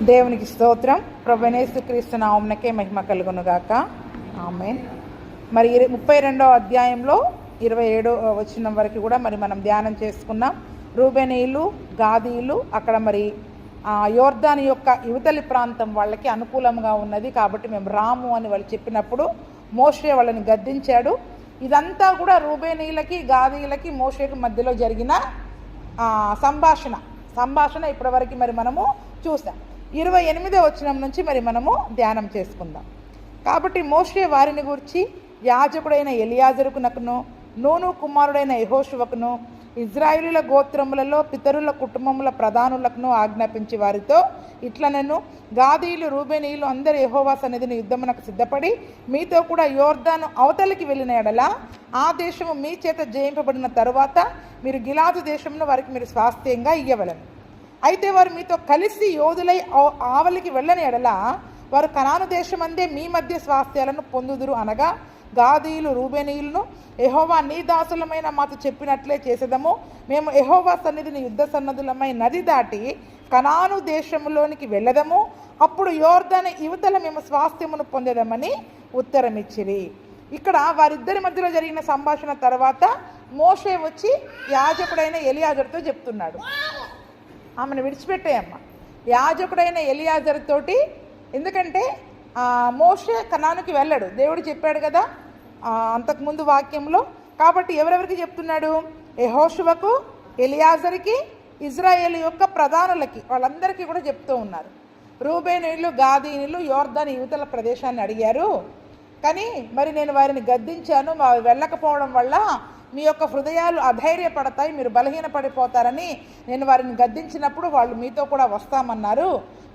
దేవునికి స్తోత్రం. ప్రభువైన యేసుక్రీస్తు నామమునకే మహిమ కలుగునుగాక. ఆమేన్. మరి 32వ అధ్యాయంలో 27వ వచనం వరకు కూడా మరి మనం ధ్యానం చేసుకున్నాం. రూబేనీయులు, గాదీయులు అక్కడ మరి యోర్దాను యొక్క యువతలి ప్రాంతం వాళ్ళకి అనుకూలంగా ఉన్నది కాబట్టి మేము రాము అని వాళ్ళు చెప్పినప్పుడు మోషే వాళ్ళని గద్దించాడు. ఇదంతా కూడా రూబేనీయులకి, గాదీయులకి, మోషేకి మధ్యలో జరిగిన సంభాషణ ఇప్పటివరకు మరి మనము చూసాం. 28వ వచనం నుంచి మరి మనము ధ్యానం చేసుకుందాం. కాబట్టి మోషే వారిని గురించి యాజకుడైన ఎలియాజరుకునకును, నూను కుమారుడైన యెహోషువకును, ఇజ్రాయేలీల గోత్రములలో పితరుల కుటుంబముల ప్రధానులకును ఆజ్ఞాపించి వారితో ఇట్లనెను, గాదీయులు, రూబేనీయులు అందరూ యెహోవా సన్నిధిని యుద్ధమునకు సిద్ధపడి మీతో కూడా యోర్దాను అవతలికి వెళ్ళిన ఎడల ఆ దేశము మీ చేత జయింపబడిన తరువాత మీరు గిలాదు దేశమును వారికి మీరు స్వాస్థ్యంగా ఇయ్యవలెను. అయితే వారు మీతో కలిసి యోధులై ఆవలికి వెళ్ళని ఎడల వారు కనాను దేశమందే మీ మధ్య స్వాస్థ్యాలను పొందుదురు. అనగా గాదీయులు, రూబేనీయులను యెహోవా నీ దాసులమైన మాతో చెప్పినట్లే చేసేదము. మేము యెహోవా సన్నిధిని యుద్ధ సన్నద్ధులమై నది దాటి కనాను దేశములోనికి వెళ్ళదము. అప్పుడు యోర్దాను యువతల మేము స్వాస్థ్యమును పొందేదమని ఉత్తరం ఇచ్చిరి. ఇక్కడ వారిద్దరి మధ్యలో జరిగిన సంభాషణ తర్వాత మోషే వచ్చి యాజకుడైన ఎలియాజరుతో చెప్తున్నాడు, ఆమెను విడిచిపెట్టేయమ్మ. యాజకుడైన ఎలియాజరు తోటి, ఎందుకంటే మోషే కనానుకి వెళ్ళాడు, దేవుడు చెప్పాడు కదా అంతకుముందు వాక్యంలో. కాబట్టి ఎవరెవరికి చెప్తున్నాడు? యెహోషువకు, ఎలియాజరుకి, ఇజ్రాయేలు యొక్క ప్రధానులకి, వాళ్ళందరికీ కూడా చెప్తూ ఉన్నారు. రూబేనీయులు, గాదీయులు యోర్దాను యువతల ప్రదేశాన్ని అడిగారు, కానీ మరి నేను వారిని గద్దించాను, వారు వెళ్ళకపోవడం వల్ల మీ యొక్క హృదయాలు అధైర్యపడతాయి, మీరు బలహీనపడిపోతారని నేను వారిని గద్దించినప్పుడు వాళ్ళు మీతో కూడా వస్తామన్నారు.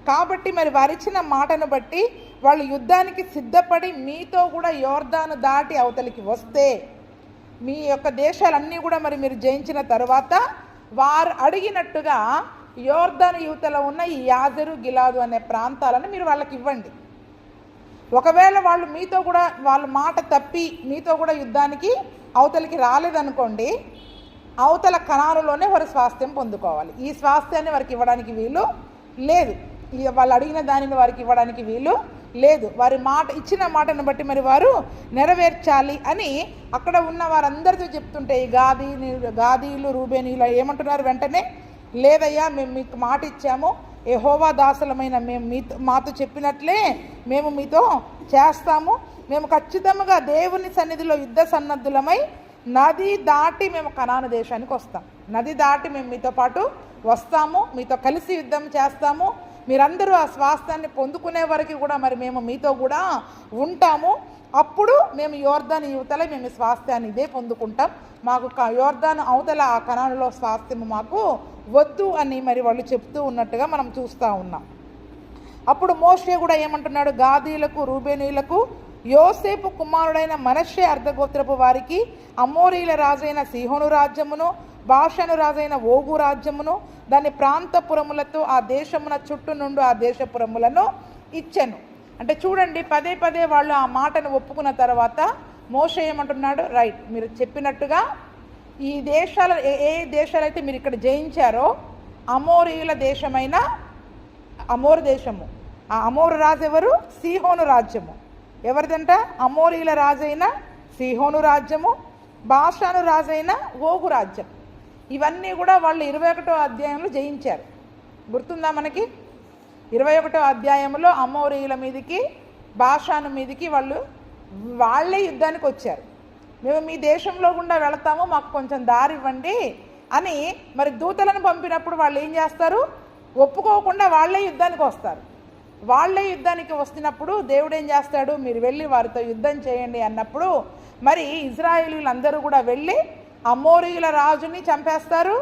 కాబట్టి మరి వారిచ్చిన మాటను బట్టి వాళ్ళు యుద్ధానికి సిద్ధపడి మీతో కూడా యోర్దాను దాటి అవతలికి వస్తే మీ యొక్క దేశాలన్నీ కూడా మరి మీరు జయించిన తర్వాత వారు అడిగినట్టుగా యోర్దాను యువతలో ఉన్న ఈ యాజరు, గిలాదు అనే ప్రాంతాలను మీరు వాళ్ళకి ఇవ్వండి. ఒకవేళ వాళ్ళు మీతో కూడా వాళ్ళ మాట తప్పి మీతో కూడా యుద్ధానికి అవతలికి రాలేదనుకోండి, అవతల కణాలులోనే వారు స్వాస్థ్యం పొందుకోవాలి. ఈ స్వాస్థ్యాన్ని వారికి ఇవ్వడానికి వీలు లేదు, వాళ్ళు అడిగిన దానిని వారికి ఇవ్వడానికి వీలు లేదు. వారి మాట ఇచ్చిన మాటను బట్టి మరి వారు నెరవేర్చాలి అని అక్కడ ఉన్న వారందరితో చెప్తుంటే ఈ గాదీయులు, రూబేనీయులు ఏమంటున్నారు? వెంటనే లేదయ్యా, మేము మీకు మాట ఇచ్చాము, యెహోవా దాసులమైన మేము మాతో చెప్పినట్లే మేము మీతో చేస్తాము. మేము ఖచ్చితంగా దేవుని సన్నిధిలో యుద్ధ సన్నద్ధులమై నది దాటి మేము కనాను దేశానికి వస్తాం. నది దాటి మేము మీతో పాటు వస్తాము, మీతో కలిసి యుద్ధం చేస్తాము. మీరందరూ ఆ స్వాస్థ్యాన్ని పొందుకునే వరకు కూడా మరి మేము మీతో కూడా ఉంటాము. అప్పుడు మేము యోర్దాను యువతల మేము స్వాస్థ్యాన్ని ఇదే పొందుకుంటాం. మాకు యోర్దాను అవతల ఆ కనానులో స్వాస్థ్యము మాకు వద్దు అని మరి వాళ్ళు చెప్తూ ఉన్నట్టుగా మనం చూస్తూ ఉన్నాం. అప్పుడు మోషే కూడా ఏమంటున్నాడు? గాదీయులకు, రూబేనీయులకు, యోసేపు కుమారుడైన మనష్షే అర్ధగోత్రపు వారికి అమోరీల రాజైన సీహోను రాజ్యమును, బాషాను రాజైన ఓగు రాజ్యమును దాని ప్రాంతపురములతో ఆ దేశమున చుట్టూ నుండి ఆ దేశపురములను ఇచ్చెను. అంటే చూడండి, పదే పదే వాళ్ళు ఆ మాటను ఒప్పుకున్న తర్వాత మోషే ఏమంటున్నాడు? రైట్, మీరు చెప్పినట్టుగా ఈ దేశాలు ఏ దేశాలైతే మీరు ఇక్కడ జయించారో అమోరీయుల దేశమైన అమోరు దేశము, ఆ అమోరు రాజు ఎవరు? సీహోను రాజ్యము. ఎవరిదంట? అమోరీయుల రాజైన సీహోను రాజ్యము, బాషాను రాజైన ఓగు రాజ్యం. ఇవన్నీ కూడా వాళ్ళు 21వ అధ్యాయంలో జయించారు. గుర్తుందా మనకి? 21వ అధ్యాయంలో అమోరీయుల మీదకి, బాషాను మీదకి వాళ్ళే యుద్ధానికి వచ్చారు. మేము మీ దేశంలో గుండా వెళతాము, మాకు కొంచెం దారి ఇవ్వండి అని మరి దూతలను పంపినప్పుడు వాళ్ళు ఏం చేస్తారు? ఒప్పుకోకుండా వాళ్ళే యుద్ధానికి వస్తారు. వాళ్ళే యుద్ధానికి వస్తున్నప్పుడు దేవుడు ఏం చేస్తాడు? మీరు వెళ్ళి వారితో యుద్ధం చేయండి అన్నప్పుడు మరి ఇజ్రాయేలీలందరూ కూడా వెళ్ళి అమోరీయుల రాజుని చంపేస్తారు,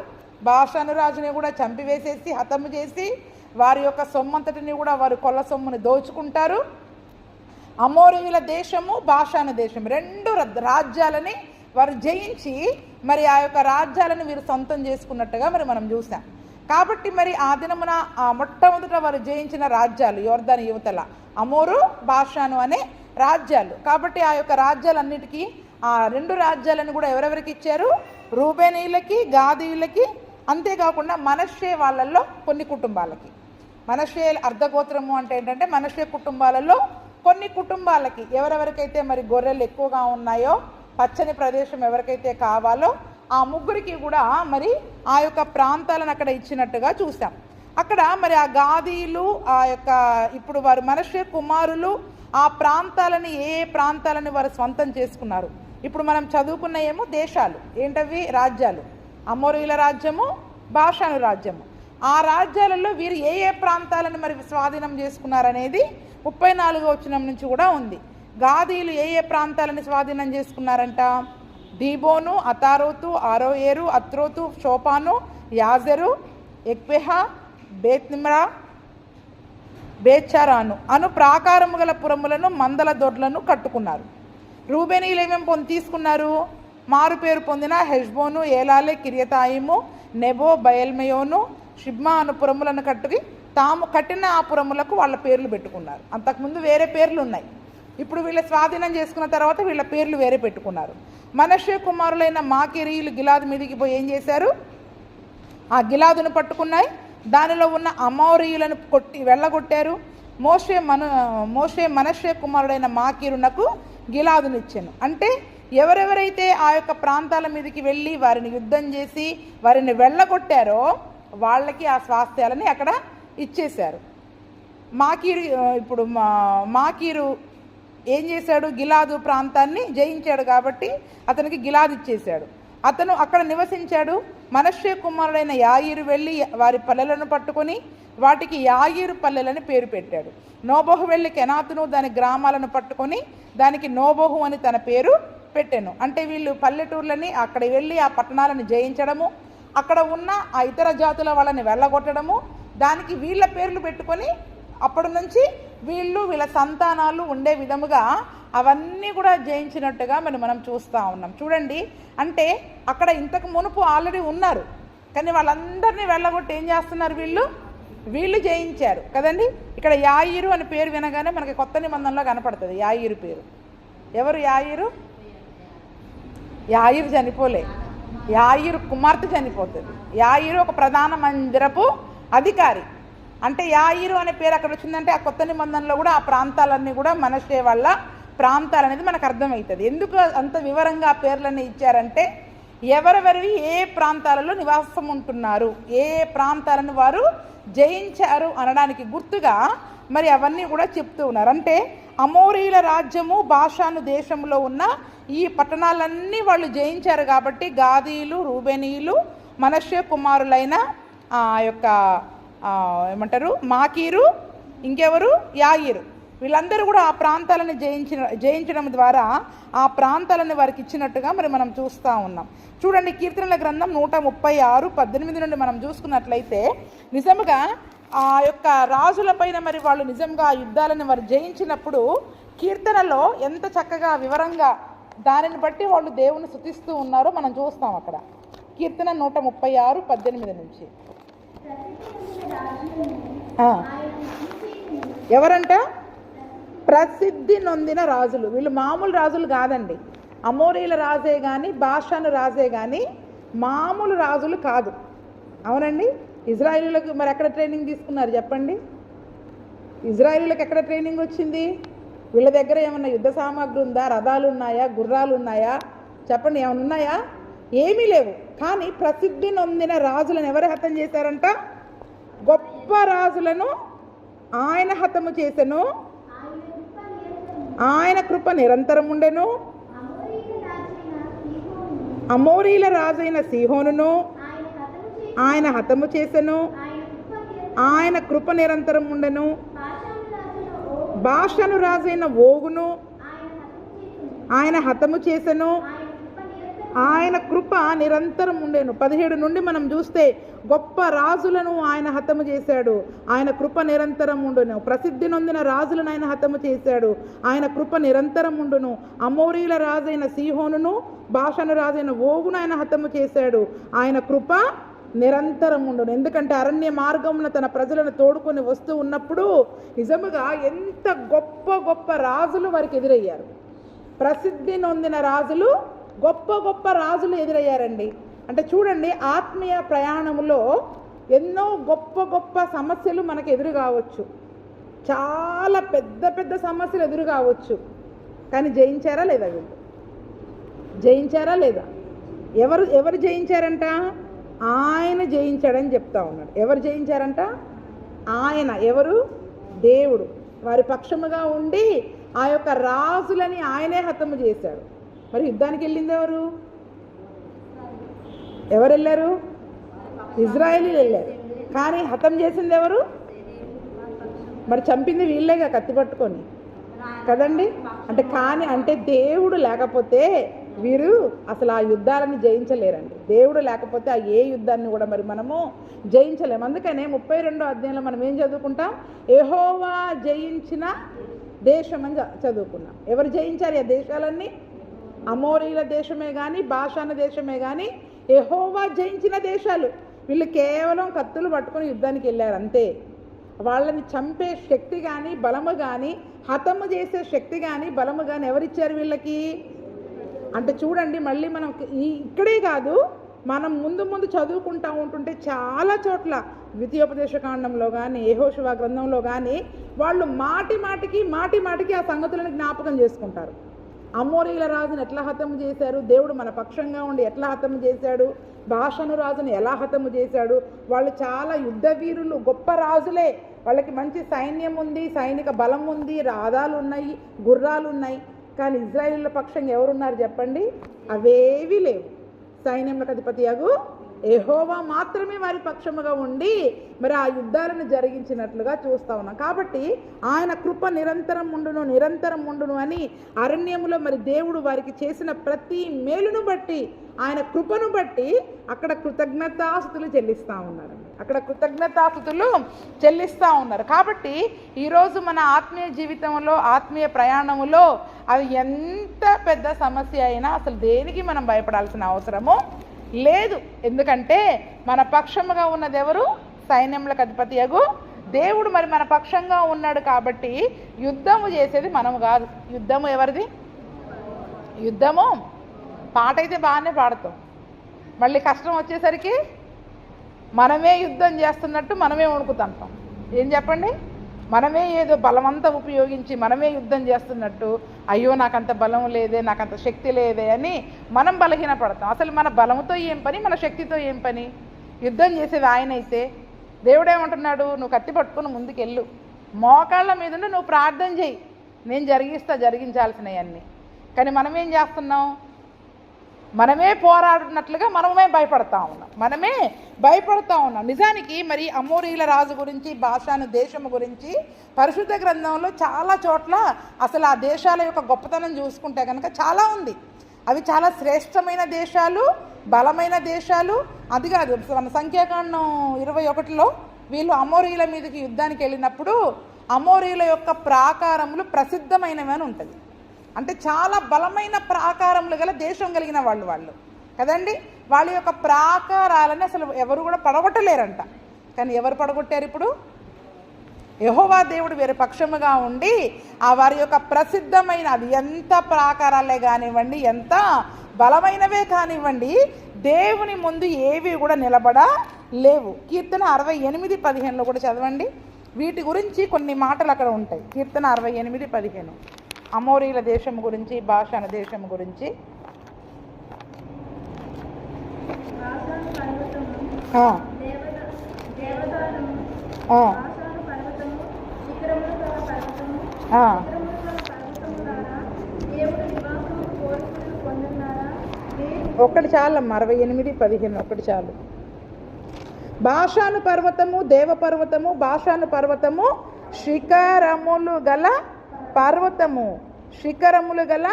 బాషాను రాజుని కూడా చంపివేసేసి హతము చేసి వారి యొక్క సొమ్మంతటిని కూడా వారు కొల్ల సొమ్ముని దోచుకుంటారు. అమోరీయుల దేశము, బాషాను దేశం, 2 రాజ్యాలని వారు జయించి మరి ఆ యొక్క రాజ్యాలను వీరు సొంతం చేసుకున్నట్టుగా మరి మనం చూసాం. కాబట్టి మరి ఆ దినమున ఆ మొట్టమొదట వారు జయించిన రాజ్యాలు యోర్దాను యువతల అమోరు, బాషాను అనే రాజ్యాలు. కాబట్టి ఆ యొక్క రాజ్యాలన్నిటికీ ఆ 2 రాజ్యాలను కూడా ఎవరెవరికి ఇచ్చారు? రూబేనీయులకి, గాదీయులకి, అంతేకాకుండా మనష్షే వాళ్ళల్లో కొన్ని కుటుంబాలకి. మనషే అర్ధగోత్రము అంటే ఏంటంటే మనషే కుటుంబాలలో కొన్ని కుటుంబాలకి ఎవరెవరికైతే మరి గొర్రెలు ఎక్కువగా ఉన్నాయో, పచ్చని ప్రదేశం ఎవరికైతే కావాలో ఆ ముగ్గురికి కూడా మరి ఆ యొక్క ప్రాంతాలను అక్కడ ఇచ్చినట్టుగా చూసాం. అక్కడ మరి ఆ గాదీలు ఆ యొక్క ఇప్పుడు వారు మనషే కుమారులు ఆ ప్రాంతాలని ఏ ప్రాంతాలని వారు స్వంతం చేసుకున్నారు. ఇప్పుడు మనం చదువుకున్న ఏమో దేశాలు ఏంటవి, రాజ్యాలు. అమోరీల రాజ్యము, బాషాను రాజ్యము. ఆ రాజ్యాలలో వీరు ఏ ఏ ప్రాంతాలను మరి స్వాధీనం చేసుకున్నారనేది 34వ వచనం నుంచి కూడా ఉంది. గాదీలు ఏ ఏ ప్రాంతాలను స్వాధీనం చేసుకున్నారంట? దీబోను, అతారోతు, ఆరోయేరు, అత్రోతు, షోపాను, యాజరు, ఎక్వెహ, బేత్నిమ్రా, బేచారాను అను ప్రాకారము గల పురములను మందల దొడ్లను కట్టుకున్నారు. రూబేనీలు ఏమేమి తీసుకున్నారు? మారు పేరు పొందిన హెష్బోను, ఏలాలే, కిరియతాయిము, నెబో, బయల్మయోను, షిబ్మా అను పురములను తాము కట్టిన ఆ పురములకు వాళ్ళ పేర్లు పెట్టుకున్నారు. అంతకుముందు వేరే పేర్లు ఉన్నాయి. ఇప్పుడు వీళ్ళ స్వాధీనం చేసుకున్న తర్వాత వీళ్ళ పేర్లు వేరే పెట్టుకున్నారు. మనషే కుమారులైన మాకిరీలు గిలాదు మీదికి పోయి ఏం చేశారు? ఆ గిలాదును పట్టుకున్నాయి. దానిలో ఉన్న అమోరీయులను వెళ్ళగొట్టారు. మోషే మనషే కుమారుడైన మాకీరునకు గిలాదునిచ్చాను. అంటే ఎవరెవరైతే ఆ యొక్క ప్రాంతాల మీదకి వెళ్ళి వారిని యుద్ధం చేసి వారిని వెళ్ళగొట్టారో వాళ్ళకి ఆ స్వాస్థ్యాలని అక్కడ ఇచ్చేశారు. మాకీరు ఏం చేశాడు? గిలాదు ప్రాంతాన్ని జయించాడు కాబట్టి అతనికి గిలాదు ఇచ్చేశాడు. అతను అక్కడ నివసించాడు. మనషే కుమారుడైన యాయీరు వెళ్ళి వారి పల్లెలను పట్టుకొని వాటికి యాయీరు పల్లెలని పేరు పెట్టాడు. నోబోహు వెళ్ళి కెనాతును దాని గ్రామాలను పట్టుకొని దానికి నోబోహు అని తన పేరు పెట్టాను. అంటే వీళ్ళు పల్లెటూర్లని అక్కడ వెళ్ళి ఆ పట్టణాలను జయించడము, అక్కడ ఉన్న ఆ ఇతర జాతుల వాళ్ళని వెళ్ళగొట్టడము, దానికి వీళ్ళ పేర్లు పెట్టుకొని అప్పటి నుంచి వీళ్ళ సంతానాలు ఉండే విధముగా అవన్నీ కూడా జయించినట్టుగా మనం చూస్తూ ఉన్నాం. చూడండి, అంటే అక్కడ ఇంతకు మునుపు ఆల్రెడీ ఉన్నారు, కానీ వాళ్ళందరినీ వెళ్ళగొట్టి ఏం చేస్తున్నారు? వీళ్ళు జయించారు కదండి. ఇక్కడ యాయీరు అని పేరు వినగానే మనకి కొత్త నిబంధనలో కనపడుతుంది యాయీరు పేరు. ఎవరు యాయీరు? యాయీరు చనిపోలే, యాయీరు కుమార్తె చనిపోతుంది. యాయీరు ఒక ప్రధాన మందిరపు అధికారి. అంటే యాయీరు అనే పేరు అక్కడ వచ్చిందంటే ఆ కొత్త నిబంధనలో కూడా ఆ ప్రాంతాలన్నీ కూడా మనషే వాళ్ళ ప్రాంతాలు అనేది మనకు అర్థమవుతుంది. ఎందుకు అంత వివరంగా ఆ పేర్లన్నీ ఇచ్చారంటే ఎవరెవరివి ఏ ప్రాంతాలలో నివాసం ఉంటున్నారు, ఏ ప్రాంతాలను వారు జయించారు అనడానికి గుర్తుగా మరి అవన్నీ కూడా చెప్తూ ఉన్నారు. అంటే అమోరీల రాజ్యము బాషాను దేశంలో ఉన్న ఈ పట్టణాలన్నీ వాళ్ళు జయించారు కాబట్టి గాదీలు, రూబెనీయులు, మనషే కుమారులైన ఆ యొక్క ఏమంటారు మాకీరు, ఇంకెవరు యాయీరు, వీళ్ళందరూ కూడా ఆ ప్రాంతాలను జయించడం ద్వారా ఆ ప్రాంతాలను వారికి ఇచ్చినట్టుగా మనం చూస్తూ ఉన్నాం. చూడండి, కీర్తనల గ్రంథం 136:18 నుండి మనం చూసుకున్నట్లయితే నిజంగా ఆ యొక్క రాజుల పైన వాళ్ళు నిజంగా ఆ యుద్ధాలను వారు జయించినప్పుడు కీర్తనలో ఎంత చక్కగా వివరంగా దానిని బట్టి వాళ్ళు దేవుని స్తుతిస్తూ ఉన్నారో మనం చూస్తాం. అక్కడ కీర్తన 136:18 నుంచి ఎవరంట? ప్రసిద్ధి నొందిన రాజులు. వీళ్ళు మామూలు రాజులు కాదండి. అమోరీల రాజే కానీ బాషాను రాజే కానీ మామూలు రాజులు కాదు. అవునండి. ఇజ్రాయేలీలకు మరి ఎక్కడ ట్రైనింగ్ తీసుకున్నారు చెప్పండి? ఇజ్రాయేలీలకు ఎక్కడ ట్రైనింగ్ వచ్చింది? వీళ్ళ దగ్గర ఏమన్నా యుద్ధ సామాగ్రి ఉందా? రథాలు ఉన్నాయా? గుర్రాలు ఉన్నాయా? చెప్పండి, ఏమైనా ఉన్నాయా? ఏమీ లేవు. కానీ ప్రసిద్ధి నొందిన రాజులను ఎవరు హతం చేశారంట? గొప్ప రాజులను ఆయన హతము చేసెను, ఆయన కృప నిరంతరం ఉండెను. అమోరీల రాజైన సీహోనును ఆయన హతము చేసెను, ఆయన కృప నిరంతరం ఉండెను. బాషాను రాజైన ఓగును ఆయన హతము చేసెను, ఆయన కృప నిరంతరం ఉండేను. 17 నుండి మనం చూస్తే గొప్ప రాజులను ఆయన హతము చేశాడు, ఆయన కృప నిరంతరం ఉండును. ప్రసిద్ధి నొందిన రాజులను ఆయన హతము చేశాడు, ఆయన కృప నిరంతరం ఉండును. అమోరీల రాజైన సీహోనును బాషాను రాజైన ఓగును ఆయన హతము చేశాడు, ఆయన కృప నిరంతరం ఉండును. ఎందుకంటే అరణ్య మార్గమున తన ప్రజలను తోడుకొని వస్తూ ఉన్నప్పుడు నిజముగా ఎంత గొప్ప గొప్ప రాజులు వారికి ఎదురయ్యారు. ప్రసిద్ధి నొందిన రాజులు, గొప్ప గొప్ప రాజులు ఎదురయ్యారండి. అంటే చూడండి, ఆత్మీయ ప్రయాణములో ఎన్నో గొప్ప గొప్ప సమస్యలు మనకు ఎదురు కావచ్చు, చాలా పెద్ద పెద్ద సమస్యలు ఎదురు కావచ్చు, కానీ జయించారా లేదా? వీళ్ళు జయించారా లేదా? ఎవరు జయించారంట? ఆయన జయించాడని చెప్తా ఉన్నాడు. ఎవరు జయించారంట? ఆయన. ఎవరు? దేవుడు వారి పక్షముగా ఉండి ఆ యొక్క రాజులని ఆయనే హతము చేశాడు. మరి యుద్ధానికి వెళ్ళింది ఎవరు? ఎవరు వెళ్ళారు? ఇజ్రాయేలీలు వెళ్ళారు. కానీ హతం చేసింది ఎవరు? మరి చంపింది వీళ్ళేగా కత్తి పట్టుకొని కదండి. అంటే దేవుడు లేకపోతే వీరు అసలు ఆ యుద్ధాలను జయించలేరండి. దేవుడు లేకపోతే ఆ ఏ యుద్ధాన్ని కూడా మరి మనము జయించలేము. అందుకనే 32వ అధ్యాయంలో మనం ఏం చదువుకుంటాం? యెహోవా జయించిన దేశం అని చదువుకున్నాం. ఎవరు జయించారు ఆ దేశాలన్నీ? అమోరీల దేశమే కానీ బాషాను దేశమే కానీ యెహోవా జయించిన దేశాలు. వీళ్ళు కేవలం కత్తులు పట్టుకొని యుద్ధానికి వెళ్ళారు అంతే. వాళ్ళని చంపే శక్తి కానీ బలము కానీ హతము చేసే శక్తి కానీ బలము కానీ ఎవరిచ్చారు వీళ్ళకి? అంటే చూడండి, మళ్ళీ మనం ఇక్కడే కాదు, మనం ముందు ముందు చదువుకుంటూ ఉంటుంటే చాలా చోట్ల ద్వితీయోపదేశకాండంలో కానీ యెహోషువ గ్రంథంలో కానీ వాళ్ళు మాటి మాటికి ఆ సంగతులను జ్ఞాపకం చేసుకుంటారు. అమోరీల రాజును ఎట్లా హతము చేశారు, దేవుడు మన పక్షంగా ఉండి ఎట్లా హతము చేశాడు, బాషాను రాజును ఎలా హతము చేశాడు. వాళ్ళు చాలా యుద్ధ వీరులు, గొప్ప రాజులే. వాళ్ళకి మంచి సైన్యం ఉంది, సైనిక బలం ఉంది, రథాలు ఉన్నాయి, గుర్రాలు ఉన్నాయి. కానీ ఇజ్రాయేలీల పక్షంగా ఎవరున్నారు చెప్పండి? అవేవి లేవు. సైన్యంలకు అధిపతియగు యెహోవా మాత్రమే వారి పక్షముగా ఉండి మరి ఆ యుద్ధాలను జరిగించినట్లుగా చూస్తూ ఉన్నాం. కాబట్టి ఆయన కృప నిరంతరం ఉండును అని అరణ్యములో మరి దేవుడు వారికి చేసిన ప్రతి మేలును బట్టి, ఆయన కృపను బట్టి అక్కడ కృతజ్ఞతాస్తుతులు చెల్లిస్తూ ఉన్నారు. కాబట్టి ఈరోజు మన ఆత్మీయ జీవితంలో, ఆత్మీయ ప్రయాణములో అది ఎంత పెద్ద సమస్య అయినా అసలు దేనికి మనం భయపడాల్సిన అవసరము లేదు. ఎందుకంటే మన పక్షముగా ఉన్నది ఎవరు? సైన్యములకు అధిపతియగు దేవుడు మరి మన పక్షంగా ఉన్నాడు. కాబట్టి యుద్ధము చేసేది మనము కాదు. యుద్ధము ఎవరిది? యుద్ధము పాట అయితే బాగానే పాడతాం, మళ్ళీ కష్టం వచ్చేసరికి మనమే యుద్ధం చేస్తున్నట్టు మనమే వణుకుతుంటాం. ఏం చెప్పండి? మనమే ఏదో బలమంతా ఉపయోగించి మనమే యుద్ధం చేస్తున్నట్టు, అయ్యో నాకంత బలం లేదే, నాకంత శక్తి లేదే అని మనం బలహీనపడతాం. అసలు మన బలంతో ఏం పని, మన శక్తితో ఏం పని? యుద్ధం చేసేది ఆయన అయితే దేవుడు ఏమంటున్నాడు? నువ్వు కత్తి పట్టుకుని ముందుకెళ్ళు, మోకాళ్ళ మీద నువ్వు ప్రార్థన చేయి, నేను జరిగించాల్సినవన్నీ. కానీ మనం ఏం చేస్తున్నాం? మనమే పోరాడినట్లుగా మనమే భయపడతా ఉన్నాం. నిజానికి మరి అమోరీల రాజు గురించి, బాషాను దేశము గురించి పరిశుద్ధ గ్రంథంలో చాలా చోట్ల అసలు ఆ దేశాల యొక్క గొప్పతనం చూసుకుంటే కనుక చాలా ఉంది. అవి చాలా శ్రేష్టమైన దేశాలు, బలమైన దేశాలు. అది కాదు, మన సంఖ్యాకాండం 21లో వీళ్ళు అమోరీల మీదకి యుద్ధానికి వెళ్ళినప్పుడు అమోరీల యొక్క ప్రాకారములు ప్రసిద్ధమైనవి అని ఉంటుంది. అంటే చాలా బలమైన ప్రాకారములు గల దేశం కలిగిన వాళ్ళు కదండి. వాళ్ళ యొక్క ప్రాకారాలని అసలు ఎవరు కూడా పడగొట్టలేరంట. కానీ ఎవరు పడగొట్టారు? ఇప్పుడు యెహోవా దేవుడు వేరే పక్షముగా ఉండి ఆ వారి యొక్క ప్రసిద్ధమైన, అది ఎంత ప్రాకారాలే కానివ్వండి, ఎంత బలమైనవే కానివ్వండి, దేవుని ముందు ఏవి కూడా నిలబడలేవు. కీర్తన 68:15 కూడా చదవండి. వీటి గురించి కొన్ని మాటలు అక్కడ ఉంటాయి. కీర్తన 68:15 అమోరీల దేశం గురించి, బాషాను దేశం గురించి. ఒకటి చాలమ్మా, 68:15 ఒకటి చాలు. బాషాను పర్వతము, దేవపర్వతము, బాషాను పర్వతము, శిఖరములు గల పర్వతము, శిఖరములు గల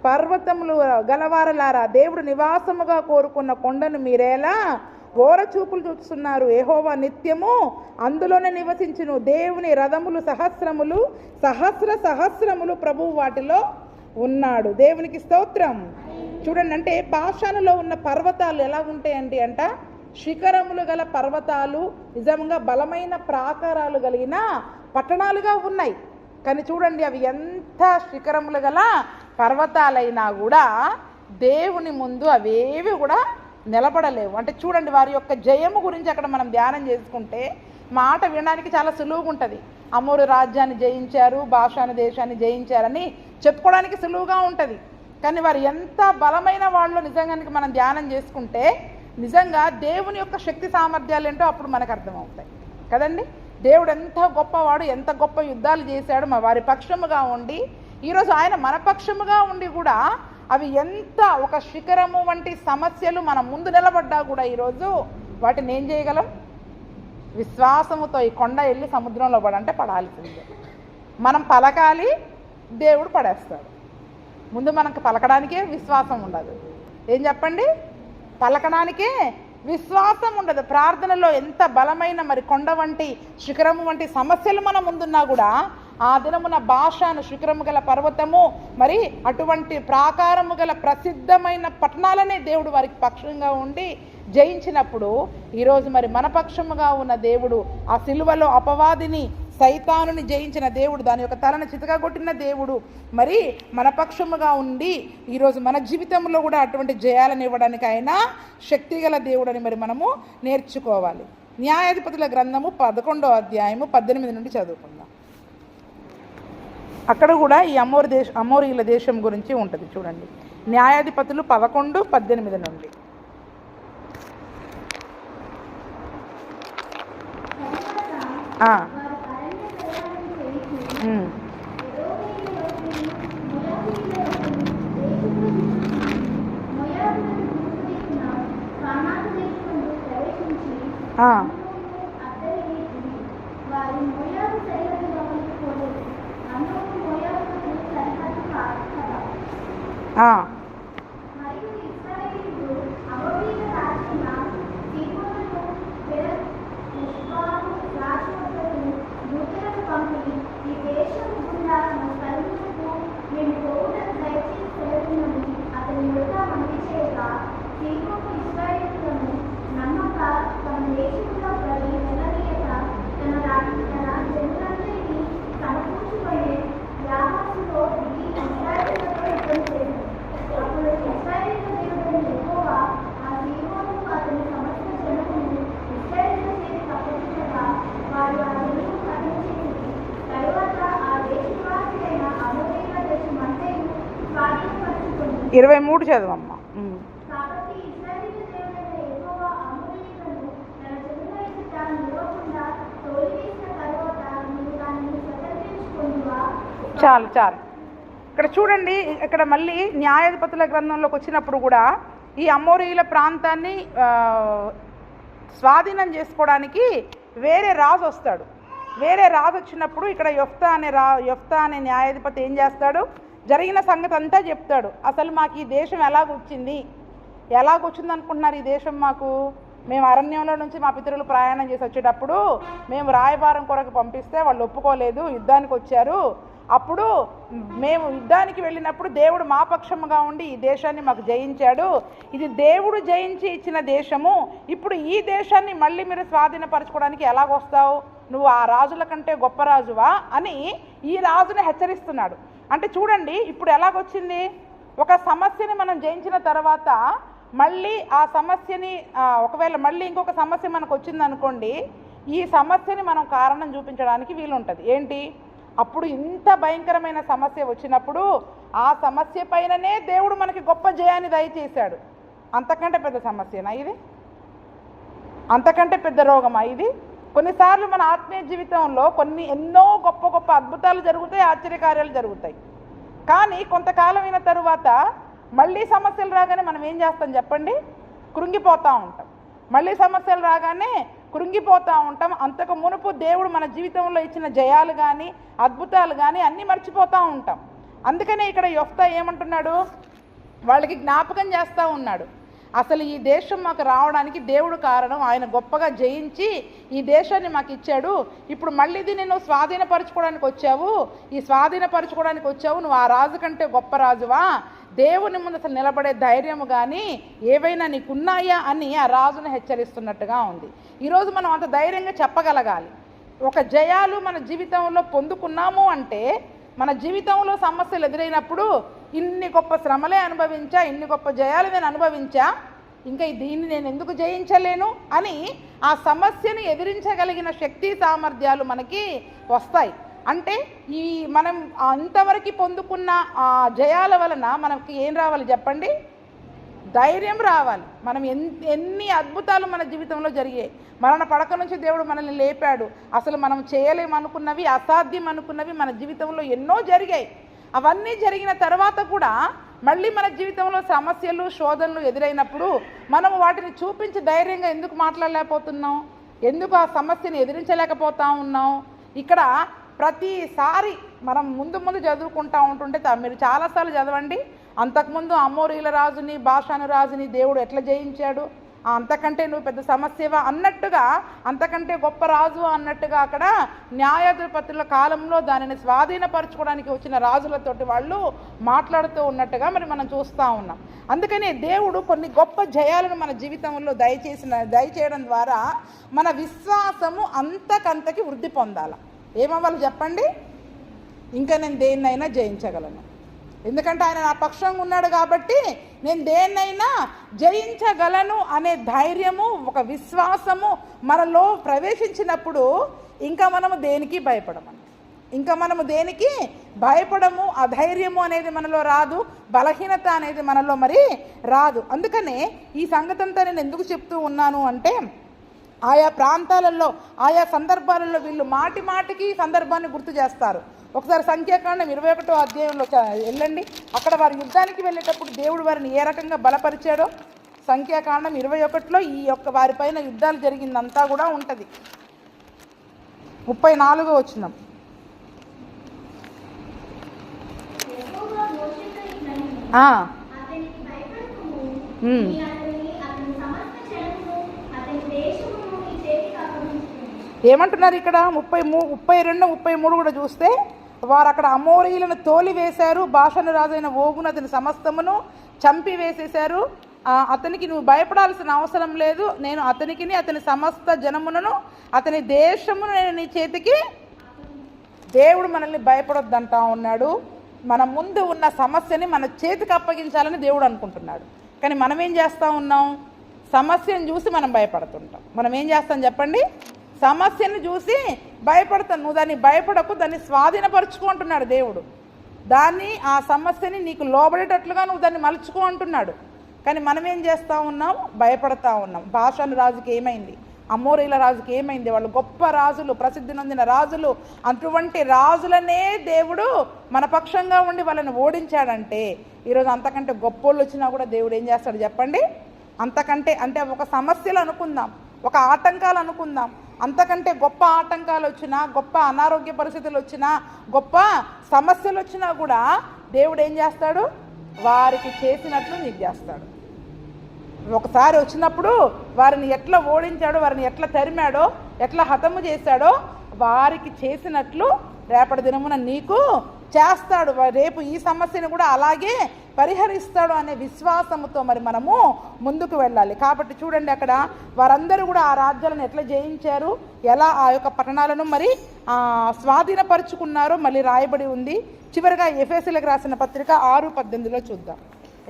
పర్వతములు గలవారలారా, దేవుడు నివాసముగా కోరుకున్న కొండను మీరేలా ఓరచూపులు చూస్తున్నారు? యెహోవా నిత్యము అందులోనే నివసించును. దేవుని రథములు సహస్రములు ప్రభువు వాటిలో ఉన్నాడు. దేవునికి స్తోత్రం. చూడండి, అంటే బాషానులో ఉన్న పర్వతాలు ఎలా ఉంటాయండి అంట? శిఖరములు గల పర్వతాలు, నిజంగా బలమైన ప్రాకారాలు కలిగిన పట్టణాలుగా ఉన్నాయి. కానీ చూడండి, అవి ఎంత శిఖరములు గల పర్వతాలైనా కూడా దేవుని ముందు అవేవి కూడా నిలబడలేవు. అంటే చూడండి, వారి యొక్క జయము గురించి అక్కడ మనం ధ్యానం చేసుకుంటే మాట వినడానికి చాలా సులువుగా ఉంటుంది. అమోరు రాజ్యాన్ని జయించారు, బాషాను దేశాన్ని జయించారని చెప్పుకోవడానికి సులువుగా ఉంటుంది. కానీ వారు ఎంత బలమైన వాళ్ళు నిజంగానికి మనం ధ్యానం చేసుకుంటే నిజంగా దేవుని యొక్క శక్తి సామర్థ్యాలు ఏంటో అప్పుడు మనకు అర్థమవుతాయి కదండి. దేవుడు ఎంత గొప్పవాడు, ఎంత గొప్ప యుద్ధాలు చేశాడు మా వారి పక్షముగా ఉండి. ఈరోజు ఆయన మన పక్షముగా ఉండి కూడా అవి ఎంత ఒక శిఖరము వంటి సమస్యలు మన ముందు నిలబడ్డా కూడా ఈరోజు వాటిని ఏం చేయగలం? విశ్వాసముతో ఈ కొండ వెళ్ళి సముద్రంలో పడంటే పడాల్సిందే. మనం పలకాలి, దేవుడు పడేస్తాడు. ముందు మనకు పలకడానికే విశ్వాసం ఉండదు. ఏం చెప్పండి? పలకడానికే విశ్వాసం ఉండదు. ప్రార్థనలో ఎంత బలమైన మరి కొండ వంటి శిఖరము వంటి సమస్యలు మన ముందున్నా కూడా ఆ దినమున బాషాను శిఖరము గల పర్వతము మరి అటువంటి ప్రాకారము గల ప్రసిద్ధమైన పట్టణాలనే దేవుడు వారికి పక్షంగా ఉండి జయించినప్పుడు ఈరోజు మరి మన పక్షముగా ఉన్న దేవుడు ఆ సిలువలో అపవాదిని సైతానుని జయించిన దేవుడు, దాని యొక్క తలను చితకగొట్టిన దేవుడు మరి మన పక్షముగా ఉండి ఈరోజు మన జీవితంలో కూడా అటువంటి జయాలను ఇవ్వడానికి ఆయన శక్తిగల దేవుడని మరి మనము నేర్చుకోవాలి. న్యాయాధిపతుల గ్రంథము 11వ అధ్యాయము 18 నుండి చదువుకుందాం. అక్కడ కూడా ఈ అమోరీల దేశం గురించి ఉంటుంది. చూడండి, న్యాయాధిపతులు 11:18 నుండి. ఇరవై 23 చదవమ్మా. చాలు చాలు. ఇక్కడ చూడండి, ఇక్కడ మళ్ళీ న్యాయాధిపతుల గ్రంథంలోకి వచ్చినప్పుడు కూడా ఈ అమోరీల ప్రాంతాన్ని స్వాధీనం చేసుకోవడానికి వేరే రాజు వస్తాడు. వేరే రాజు వచ్చినప్పుడు ఇక్కడ యొఫ్తా అనే న్యాయాధిపతి ఏం చేస్తాడు? జరిగిన సంగతి అంతా చెప్తాడు. అసలు మాకు ఈ దేశం ఎలాగొచ్చింది అనుకుంటున్నారు? ఈ దేశం మాకు, మేము అరణ్యంలో నుంచి మా పితరులు ప్రయాణం చేసి వచ్చేటప్పుడు మేము రాయబారం కొరకు పంపిస్తే వాళ్ళు ఒప్పుకోలేదు, యుద్ధానికి వచ్చారు. అప్పుడు మేము యుద్ధానికి వెళ్ళినప్పుడు దేవుడు మా పక్షముగా ఉండి ఈ దేశాన్ని మాకు జయించాడు. ఇది దేవుడు జయించి ఇచ్చిన దేశము. ఇప్పుడు ఈ దేశాన్ని మళ్ళీ మీరు స్వాధీనపరచుకోవడానికి ఎలాగొస్తావు? నువ్వు ఆ రాజుల కంటే గొప్ప రాజువా అని ఈ రాజుని హెచ్చరిస్తున్నాడు. అంటే చూడండి, ఇప్పుడు ఎలాగొచ్చింది? ఒక సమస్యని మనం జయించిన తర్వాత మళ్ళీ ఆ సమస్యని ఒకవేళ మళ్ళీ ఇంకొక సమస్య మనకు వచ్చిందనుకోండి, ఈ సమస్యని మనం కారణం చూపించడానికి వీలుంటుంది. ఏంటి? అప్పుడు ఇంత భయంకరమైన సమస్య వచ్చినప్పుడు ఆ సమస్య పైననే దేవుడు మనకి గొప్ప జయాన్ని దయచేశాడు. అంతకంటే పెద్ద సమస్యనా ఇది? అంతకంటే పెద్ద రోగమా ఇది? కొన్నిసార్లు మన ఆత్మీయ జీవితంలో ఎన్నో గొప్ప గొప్ప అద్భుతాలు జరుగుతాయి, ఆశ్చర్యకార్యాలు జరుగుతాయి. కానీ కొంతకాలం అయిన తరువాత మళ్ళీ సమస్యలు రాగానే మనం ఏం చేస్తాం చెప్పండి? కృంగిపోతూ ఉంటాం. మళ్ళీ సమస్యలు రాగానే కృంగిపోతూ ఉంటాం. అంతకు మునుపు దేవుడు మన జీవితంలో ఇచ్చిన జయాలు కానీ అద్భుతాలు కానీ అన్నీ మర్చిపోతూ ఉంటాం. అందుకనే ఇక్కడ యొఫ్తా ఏమంటున్నాడు? వాళ్ళకి జ్ఞాపకం చేస్తూ ఉన్నాడు. అసలు ఈ దేశం మాకు రావడానికి దేవుడు కారణం, ఆయన గొప్పగా జయించి ఈ దేశాన్ని మాకు ఇచ్చాడు. ఇప్పుడు మళ్ళీ దీన్ని నువ్వు స్వాధీనపరచుకోవడానికి వచ్చావు, నువ్వు ఆ రాజు కంటే గొప్ప రాజువా? దేవుని ముందు అసలు నిలబడే ధైర్యము కానీ ఏవైనా నీకున్నాయా అని ఆ రాజును హెచ్చరిస్తున్నట్టుగా ఉంది. ఈరోజు మనం అంత ధైర్యంగా చెప్పగలగాలి. ఒక జయాలు మన జీవితంలో పొందుకున్నాము అంటే, మన జీవితంలో సమస్యలు ఎదురైనప్పుడు ఇన్ని గొప్ప శ్రమలే అనుభవించా, ఇన్ని గొప్ప జయాలు నేను అనుభవించా, ఇంకా దీన్ని నేను ఎందుకు జయించలేను అని ఆ సమస్యను ఎదిరించగలిగిన శక్తి సామర్థ్యాలు మనకి వస్తాయి. అంటే ఈ మనం అంతవరకు పొందుకున్న ఆ జయాల వలన మనకి ఏం రావాలి చెప్పండి? ధైర్యం రావాలి. మనం ఎన్ని అద్భుతాలు మన జీవితంలో జరిగాయి. మరణ పడక నుంచి దేవుడు మనల్ని లేపాడు. అసలు మనం చేయలేమనుకున్నవి, అసాధ్యం అనుకున్నవి మన జీవితంలో ఎన్నో జరిగాయి. అవన్నీ జరిగిన తర్వాత కూడా మళ్ళీ మన జీవితంలో సమస్యలు, శోధనలు ఎదురైనప్పుడు మనం వాటిని చూపించి ధైర్యంగా ఎందుకు మాట్లాడలేకపోతున్నాం? ఎందుకు ఆ సమస్యను ఎదిరించలేకపోతా ఉన్నాం? ఇక్కడ ప్రతిసారి మనం ముందు చదువుకుంటూ ఉంటుంటే మీరు చాలాసార్లు చదవండి. అంతకుముందు అమోరీల రాజుని, బాషాను రాజుని దేవుడు ఎట్లా జయించాడు, అంతకంటే నువ్వు పెద్ద సమస్యవా అన్నట్టుగా, అంతకంటే గొప్ప రాజు అన్నట్టుగా అక్కడ న్యాయాధిపతుల కాలంలో దానిని స్వాధీనపరచుకోవడానికి వచ్చిన రాజులతోటి వాళ్ళు మాట్లాడుతూ ఉన్నట్టుగా మరి మనం చూస్తూ ఉన్నాం. అందుకని దేవుడు కొన్ని గొప్ప జయాలను మన జీవితంలో దయచేయడం ద్వారా మన విశ్వాసము అంతకంతకి వృద్ధి పొందాలి. ఏమవ్వాలి చెప్పండి? ఇంకా నేను దేన్నైనా జయించగలను, ఎందుకంటే ఆయన నా పక్షంగా ఉన్నాడు కాబట్టి నేను దేన్నైనా జయించగలను అనే ధైర్యము, ఒక విశ్వాసము మనలో ప్రవేశించినప్పుడు ఇంకా మనము దేనికి భయపడము. అధైర్యము అనేది మనలో రాదు, బలహీనత అనేది మనలో మరి రాదు. అందుకనే ఈ సంగతంతా నేను ఎందుకు చెప్తూ ఉన్నాను అంటే, ఆయా ప్రాంతాలలో, ఆయా సందర్భాలలో వీళ్ళు మాటికి సందర్భాన్ని గుర్తు చేస్తారు. ఒకసారి సంఖ్యాకాండం 21వ అధ్యాయంలో వెళ్ళండి. అక్కడ వారి యుద్ధానికి వెళ్ళేటప్పుడు దేవుడు వారిని ఏ రకంగా బలపరిచాడో సంఖ్యాకాండం 21లో ఈ యొక్క వారిపైన యుద్ధాలు జరిగిందంతా కూడా ఉంటుంది. 34వ వచనం. ఏమంటున్నారు ఇక్కడ 32, 33 కూడా చూస్తే, వారు అక్కడ అమోరీయులను తోలివేశారు, బాషాను రాజైన ఓగును అతని సమస్తమును చంపివేసేశారు. అతనికి నువ్వు భయపడాల్సిన అవసరం లేదు, నేను అతనికిని అతని సమస్త జనములను అతని దేశమును నేను నీ చేతికి. దేవుడు మనల్ని భయపడొద్దంటా ఉన్నాడు. మన ముందు ఉన్న సమస్యని మన చేతికి అప్పగించాలని దేవుడు అనుకుంటున్నాడు. కానీ మనం ఏం చేస్తూ ఉన్నాం? సమస్యను చూసి మనం భయపడుతుంటాం. మనం ఏం చేస్తాం చెప్పండి? సమస్యను చూసి భయపడతాను. నువ్వు దాన్ని భయపడకు, దాన్ని స్వాధీనపరుచుకో అంటున్నాడు దేవుడు. ఆ సమస్యని నీకు లోబడేటట్లుగా నువ్వు దాన్ని మలుచుకో అంటున్నాడు. కానీ మనం ఏం చేస్తూ ఉన్నాం? భయపడతా ఉన్నాం. బాషాను రాజుకి ఏమైంది? అమోరీల రాజుకి ఏమైంది? వాళ్ళు గొప్ప రాజులు, ప్రసిద్ధి నొందిన రాజులు. అటువంటి రాజులనే దేవుడు మన పక్షంగా ఉండి వాళ్ళని ఓడించాడంటే, ఈరోజు అంతకంటే గొప్పోళ్ళు వచ్చినా కూడా దేవుడు ఏం చేస్తాడు చెప్పండి? అంతకంటే, అంటే ఒక సమస్యలు అనుకుందాం, ఒక ఆటంకాలు అనుకుందాం, అంతకంటే గొప్ప ఆటంకాలు వచ్చినా, గొప్ప అనారోగ్య పరిస్థితులు వచ్చినా, గొప్ప సమస్యలు వచ్చినా కూడా దేవుడు ఏం చేస్తాడు? వారికి చేసినట్లు నీకు చేస్తాడు. ఒకసారి వచ్చినప్పుడు వారిని ఎట్లా ఓడించాడో, వారిని ఎట్లా తరిమాడో, ఎట్లా హతము చేశాడో వారికి చేసినట్లు రేపటి దినమున నీకు చేస్తాడు. రేపు ఈ సమస్యను కూడా అలాగే పరిహరిస్తాడు అనే విశ్వాసముతో మరి మనము ముందుకు వెళ్ళాలి. కాబట్టి చూడండి, అక్కడ వారందరూ కూడా ఆ రాజ్యాలను ఎట్లా జయించారు, ఎలా ఆ యొక్క పట్టణాలను మరి స్వాధీనపరుచుకున్నారో మళ్ళీ రాయబడి ఉంది. చివరిగా ఎఫెసీలకు రాసిన పత్రిక 6:18లో చూద్దాం.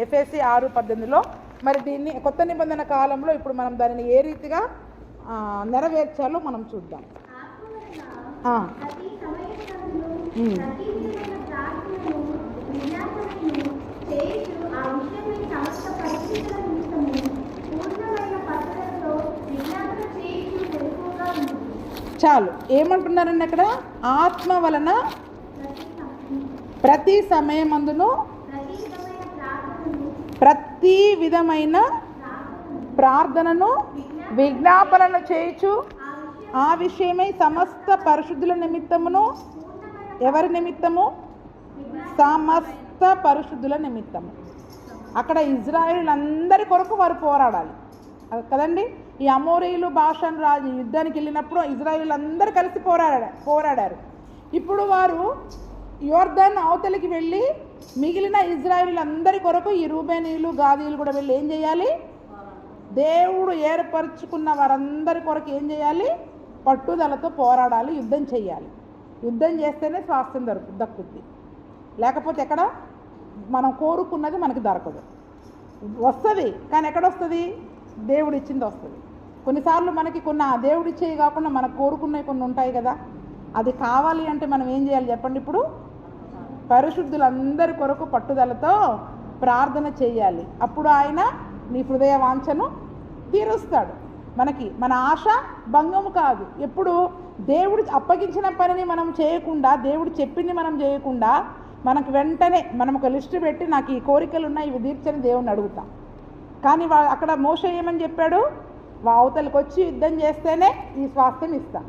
ఎఫెసీ 6:18లో మరి దీన్ని కొత్త నిబంధన కాలంలో ఇప్పుడు మనం దానిని ఏ రీతిగా నెరవేర్చాలో మనం చూద్దాం. చాలు, ఏమంటున్నారండి అక్కడ? ఆత్మ వలన ప్రతి సమయమందును ప్రతి విధమైన ప్రార్థనను విజ్ఞాపనను చేయుచు ఆ విషయమై సమస్త పరిశుద్ధుల నిమిత్తమును. ఎవరి నిమిత్తము? సమస్త పరిశుద్ధుల నిమిత్తము. అక్కడ ఇజ్రాయేలీలందరి కొరకు వారు పోరాడాలి కదండి. ఈ అమోరీయులు, బాషాను రాజు యుద్ధానికి వెళ్ళినప్పుడు ఇజ్రాయేలీలందరూ కలిసి పోరాడారు. ఇప్పుడు వారు యోర్దాను అవతలికి వెళ్ళి మిగిలిన ఇజ్రాయేలీలందరి కొరకు ఈ రూబేనీయులు, గాదీయులు కూడా వెళ్ళి ఏం చేయాలి? దేవుడు ఏర్పరచుకున్న వారందరి కొరకు ఏం చేయాలి? పట్టుదలతో పోరాడాలి, యుద్ధం చేయాలి. యుద్ధం చేస్తేనే స్వాస్థ్యం దక్కుద్ది, లేకపోతే ఎక్కడ మనం కోరుకున్నది మనకి దొరకదు. వస్తుంది, కానీ ఎక్కడొస్తుంది? దేవుడు ఇచ్చింది వస్తుంది. కొన్నిసార్లు మనకి కొన్ని ఆ దేవుడు ఇచ్చేవి కాకుండా మనకు కోరుకున్నవి కొన్ని ఉంటాయి కదా, అది కావాలి అంటే మనం ఏం చేయాలి చెప్పండి? ఇప్పుడు పరిశుద్ధులందరి కొరకు పట్టుదలతో ప్రార్థన చేయాలి. అప్పుడు ఆయన నీ హృదయ వాంఛను తీరుస్తాడు. మనకి మన ఆశ భంగము కాదు. ఎప్పుడు దేవుడు అప్పగించిన పనిని మనం చేయకుండా, దేవుడు చెప్పింది మనం చేయకుండా, మనకు వెంటనే మనం ఒక లిస్టు పెట్టి నాకు ఈ కోరికలు ఉన్నాయి ఇవి తీర్చని దేవుణ్ణి అడుగుతాం. కానీ అక్కడ మోషే ఏమని చెప్పాడు? అవతలకి వచ్చి యుద్ధం చేస్తేనే ఈ స్వాస్థ్యం ఇస్తా,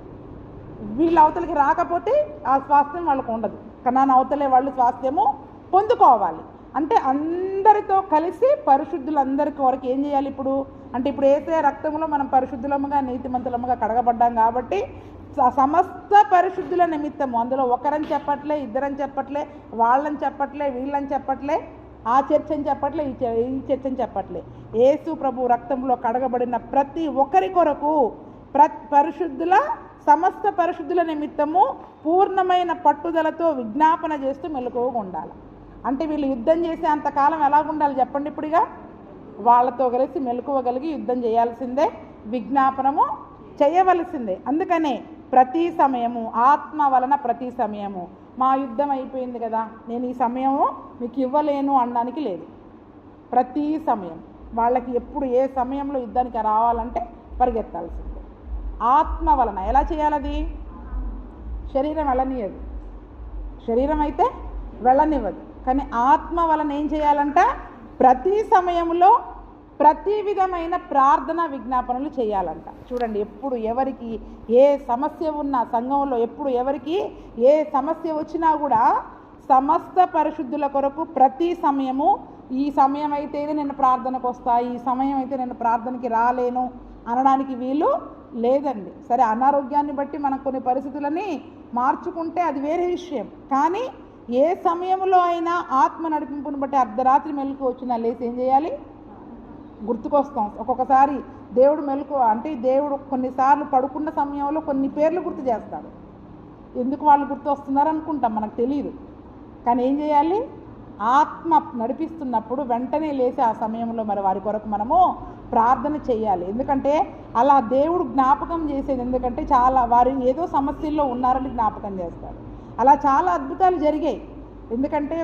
వీళ్ళ అవతలకి రాకపోతే ఆ స్వాస్థ్యం వాళ్ళకు ఉండదు. కనాను అవతలే వాళ్ళు స్వాస్థ్యము పొందుకోవాలి. అంటే అందరితో కలిసి పరిశుద్ధులందరికీ వరకు ఏం చేయాలి ఇప్పుడు అంటే, ఇప్పుడు యేసయ్య రక్తంలో మనం పరిశుద్ధులముగా నీతిమంతులముగా కడగబడ్డాం కాబట్టి సమస్త పరిశుద్ధుల నిమిత్తము, అందులో ఒకరని చెప్పట్లే, ఇద్దరని చెప్పట్లే, వాళ్ళని చెప్పట్లే, వీళ్ళని చెప్పట్లే, ఆ చర్చ్ అని చెప్పట్లే, ఈ చర్చ్ అని చెప్పట్లే, యేసు ప్రభు రక్తంలో కడగబడిన ప్రతి ఒక్కరి కొరకు పరిశుద్ధుల సమస్త పరిశుద్ధుల నిమిత్తము పూర్ణమైన పట్టుదలతో విజ్ఞాపన చేస్తూ మెలకువగా ఉండాలి. అంటే వీళ్ళు యుద్ధం చేసే అంతకాలం ఎలాగుండాలి చెప్పండి? ఇప్పుడుగా వాళ్ళతో కలిసి మెలకువగలిగి యుద్ధం చేయాల్సిందే, విజ్ఞాపనము చేయవలసిందే. అందుకనే ప్రతి సమయము ఆత్మ వలన ప్రతి సమయము మా యుద్ధం అయిపోయింది కదా, నేను ఈ సమయము మీకు ఇవ్వలేను అనడానికి లేదు. ప్రతి సమయం వాళ్ళకి ఎప్పుడు ఏ సమయంలో యుద్ధానికి రావాలంటే పరిగెత్తాల్సిందే. ఆత్మ వలన ఎలా చేయాలది? శరీరం వెళ్ళనివ్వదు, శరీరం అయితే వెళ్ళనివ్వదు. కానీ ఆత్మ వలన ఏం చేయాలంట? ప్రతి సమయంలో ప్రతి విధమైన ప్రార్థన విజ్ఞాపనలు చేయాలంట. చూడండి, ఎప్పుడు ఎవరికి ఏ సమస్య ఉన్నా సంఘంలో, ఎప్పుడు ఎవరికి ఏ సమస్య వచ్చినా కూడా సమస్త పరిశుద్ధుల కొరకు ప్రతి సమయము, ఈ సమయం అయితేనే నేను ప్రార్థనకు వస్తా, ఈ సమయం అయితే నేను ప్రార్థనకి రాలేను అనడానికి వీలు లేదండి. సరే, అనారోగ్యాన్ని బట్టి మనం కొన్ని పరిస్థితులని మార్చుకుంటే అది వేరే విషయం. కానీ ఏ సమయంలో అయినా ఆత్మ నడిపింపుని బట్టి అర్ధరాత్రి మెలకు వచ్చినా లేచి ఏం చేయాలి? గుర్తుకొస్తాం. ఒక్కొక్కసారి దేవుడు మెలకు అంటే దేవుడు కొన్నిసార్లు పడుకున్న సమయంలో కొన్ని పేర్లు గుర్తు చేస్తాడు. ఎందుకు వాళ్ళు గుర్తు వస్తున్నారు అనుకుంటాం, మనకు తెలియదు. కానీ ఏం చేయాలి? ఆత్మ నడిపిస్తున్నప్పుడు వెంటనే లేచి ఆ సమయంలో మరి వారి కొరకు మనము ప్రార్థన చేయాలి. ఎందుకంటే అలా దేవుడు జ్ఞాపకం చేసేది, ఎందుకంటే చాలా వారు ఏదో సమస్యల్లో ఉన్నారని జ్ఞాపకం చేస్తాడు. అలా చాలా అద్భుతాలు జరిగాయి. ఎందుకంటే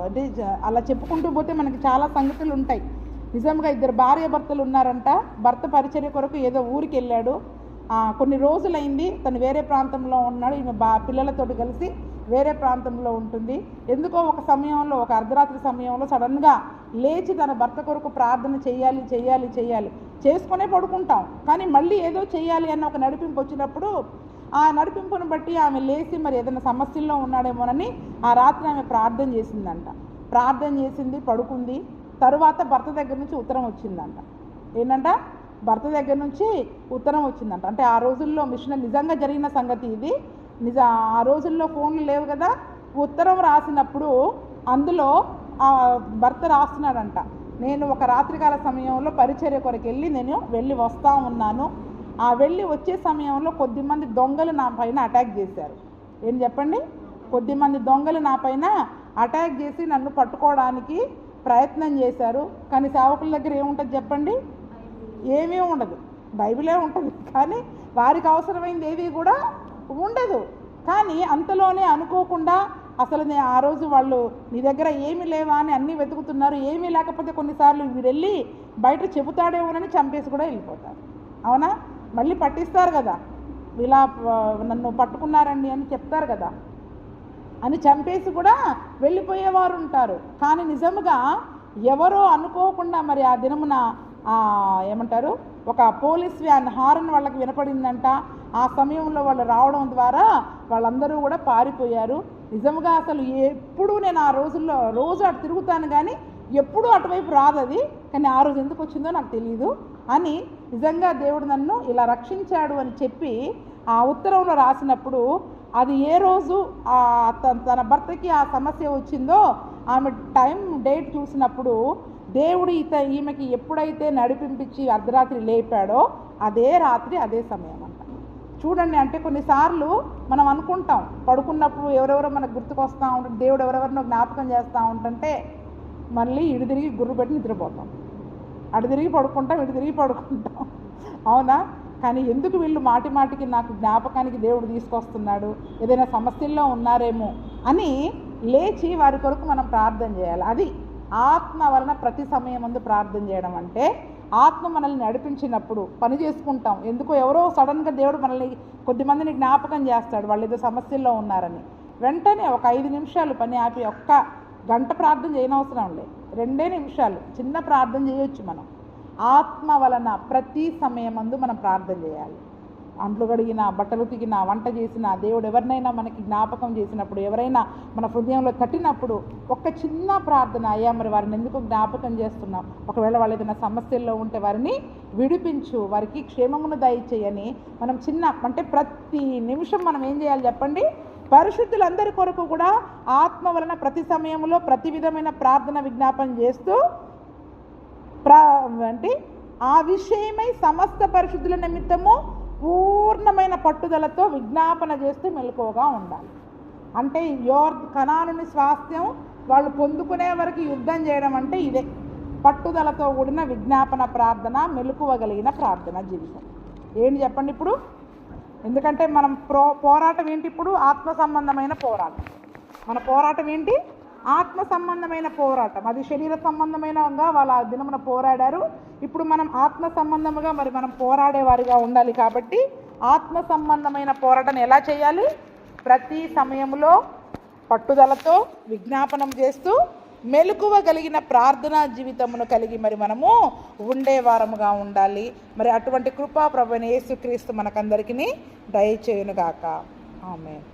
అంటే అలా చెప్పుకుంటూ పోతే మనకి చాలా సంగతులు ఉంటాయి. నిజంగా ఇద్దరు భార్య భర్తలు ఉన్నారంట. భర్త పరిచర్య కొరకు ఏదో ఊరికి వెళ్ళాడు. కొన్ని రోజులైంది, తను వేరే ప్రాంతంలో ఉన్నాడు, ఈమె పిల్లలతోటి కలిసి వేరే ప్రాంతంలో ఉంటుంది. ఎందుకో ఒక సమయంలో, ఒక అర్ధరాత్రి సమయంలో సడన్గా లేచి తన భర్త కొరకు ప్రార్థన చేయాలి చేయాలి చేయాలి చేసుకునే పడుకుంటాం. కానీ మళ్ళీ ఏదో చేయాలి అన్న ఒక నడిపింపు వచ్చినప్పుడు ఆ నడిపింపును బట్టి ఆమె లేచి మరి ఏదైనా సమస్యల్లో ఉన్నాడేమోనని ఆ రాత్రి ఆమె ప్రార్థన చేసిందంట. ప్రార్థన చేసింది, పడుకుంది. తరువాత భర్త దగ్గర నుంచి ఉత్తరం వచ్చిందంట. ఏంటంట? భర్త దగ్గర నుంచి ఉత్తరం వచ్చిందంట. అంటే ఆ రోజుల్లో మిషన్ నిజంగా జరిగిన సంగతి ఇది. ఆ రోజుల్లో ఫోన్లు లేవు కదా. ఉత్తరం రాసినప్పుడు అందులో ఆ భర్త రాస్తున్నాడంట, నేను ఒక రాత్రికాల సమయంలో పరిచర్య కొరకు నేను వెళ్ళి వస్తూ ఉన్నాను. ఆ వెళ్ళి వచ్చే సమయంలో కొద్దిమంది దొంగలు నా పైన అటాక్ చేశారు. ఏం చెప్పండి? కొద్దిమంది దొంగలు నా పైన అటాక్ చేసి నన్ను పట్టుకోవడానికి ప్రయత్నం చేశారు. కానీ సేవకుల దగ్గర ఏముంటుంది చెప్పండి? ఏమీ ఉండదు, బైబిలే ఉంటుంది. కానీ వారికి అవసరమైంది ఏది కూడా ఉండదు. కానీ అంతలోనే అనుకోకుండా అసలు ఆ రోజు వాళ్ళు నీ దగ్గర ఏమీ లేవా అని అన్నీ వెతుకుతున్నారు. ఏమీ లేకపోతే కొన్నిసార్లు వీరు వెళ్ళి బయట చెబుతాడేమోనని చంపేసి కూడా వెళ్ళిపోతారు. అవునా? మళ్ళీ పట్టిస్తారు కదా, ఇలా నన్ను పట్టుకున్నారండి అని చెప్తారు కదా అని చంపేసి కూడా వెళ్ళిపోయేవారు ఉంటారు. కానీ నిజముగా ఎవరో అనుకోకుండా మరి ఆ దినమున ఏమంటారు, ఒక పోలీస్ వ్యాన్ హారన్ వాళ్ళకి వినపడిందంట. ఆ సమయంలో వాళ్ళు రావడం ద్వారా వాళ్ళందరూ కూడా పారిపోయారు. నిజంగా అసలు ఎప్పుడు నేను ఆ రోజుల్లో రోజు అటు తిరుగుతాను కానీ ఎప్పుడూ అటువైపు రాదు అది. కానీ ఆ రోజు ఎందుకు వచ్చిందో నాకు తెలియదు అని నిజంగా దేవుడు నన్ను ఇలా రక్షించాడు అని చెప్పి ఆ ఉత్తరంలో రాసినప్పుడు అది ఏ రోజు తన భర్తకి ఆ సమస్య వచ్చిందో ఆమె టైం డేట్ చూసినప్పుడు దేవుడు ఈమెకి ఎప్పుడైతే నడిపించి అర్ధరాత్రి లేపాడో అదే రాత్రి అదే సమయం అంట. చూడండి, అంటే కొన్నిసార్లు మనం అనుకుంటాం పడుకున్నప్పుడు ఎవరెవరో మనకు గుర్తుకొస్తూ ఉంటుంది, దేవుడు ఎవరెవరినో జ్ఞాపకం చేస్తూ ఉంటుంటే మళ్ళీ ఇటు తిరిగి గుర్రు పెట్టి నిద్రపోతాం, అటు తిరిగి పడుకుంటాం, ఇటు తిరిగి పడుకుంటాం. అవునా? కానీ ఎందుకు వీళ్ళు మాటి మాటికి నాకు జ్ఞాపకానికి దేవుడు తీసుకొస్తున్నాడు, ఏదైనా సమస్యల్లో ఉన్నారేమో అని లేచి వారి కొరకు మనం ప్రార్థన చేయాలి. అది ఆత్మ వలన ప్రతి సమయం ముందు ప్రార్థన చేయడం అంటే, ఆత్మ మనల్ని నడిపించినప్పుడు పని చేసుకుంటాం. ఎందుకో ఎవరో సడన్గా దేవుడు మనల్ని కొద్దిమందిని జ్ఞాపకం చేస్తాడు, వాళ్ళు ఏదో సమస్యల్లో ఉన్నారని. వెంటనే ఒక 5 నిమిషాలు పని ఆపి, ఒక్క గంట ప్రార్థన చేయనవసరం లేదు, 2 నిమిషాలు చిన్న ప్రార్థన చేయొచ్చు. మనం ఆత్మ వలన ప్రతి సమయమందు మనం ప్రార్థన చేయాలి. అంట్లు కడిగినా, బట్టలు ఉతికినా, వంట చేసినా, దేవుడు ఎవరినైనా మనకి జ్ఞాపకం చేసినప్పుడు, ఎవరైనా మన హృదయంలో తట్టినప్పుడు ఒక్క చిన్న ప్రార్థన, అయ్యా మరి వారిని ఎందుకు జ్ఞాపకం చేస్తున్నాం, ఒకవేళ వాళ్ళు ఏదైనా సమస్యల్లో ఉంటే వారిని విడిపించు, వారికి క్షేమమును దయచేయని మనం చిన్న, అంటే ప్రతి నిమిషం మనం ఏం చేయాలి చెప్పండి? పరిశుద్ధులందరి కొరకు కూడా ఆత్మ వలన ప్రతి సమయంలో ప్రతి విధమైన ప్రార్థన విజ్ఞాపన చేస్తూ అంటే ఆ విషయమై సమస్త పరిశుద్ధుల నిమిత్తము పూర్ణమైన పట్టుదలతో విజ్ఞాపన చేస్తూ మెలకువగా ఉండాలి. అంటే కనానుని స్వాస్థ్యం వాళ్ళు పొందుకునే వరకు యుద్ధం చేయడం అంటే ఇదే, పట్టుదలతో కూడిన విజ్ఞాపన ప్రార్థన, మెలకువగలిగిన ప్రార్థన జీవితం. ఏంటి చెప్పండి ఇప్పుడు? ఎందుకంటే మనం పోరాటం ఏంటి ఇప్పుడు? ఆత్మ సంబంధమైన పోరాటం. మన పోరాటం ఏంటి? ఆత్మ సంబంధమైన పోరాటం. అది శరీర సంబంధమైనగా వాళ్ళ దినమున పోరాడారు, ఇప్పుడు మనం ఆత్మ సంబంధముగా మరి మనం పోరాడేవారిగా ఉండాలి. కాబట్టి ఆత్మ సంబంధమైన పోరాటం ఎలా చేయాలి? ప్రతి సమయంలో పట్టుదలతో విజ్ఞాపనం చేస్తూ మెలకువ కలిగిన ప్రార్థనా జీవితమును కలిగి మరి మనము ఉండేవారముగా ఉండాలి. మరి అటువంటి కృపా ప్రభువైన యేసుక్రీస్తు మనకందరికీ దయచేయునుగాక. ఆమేన్.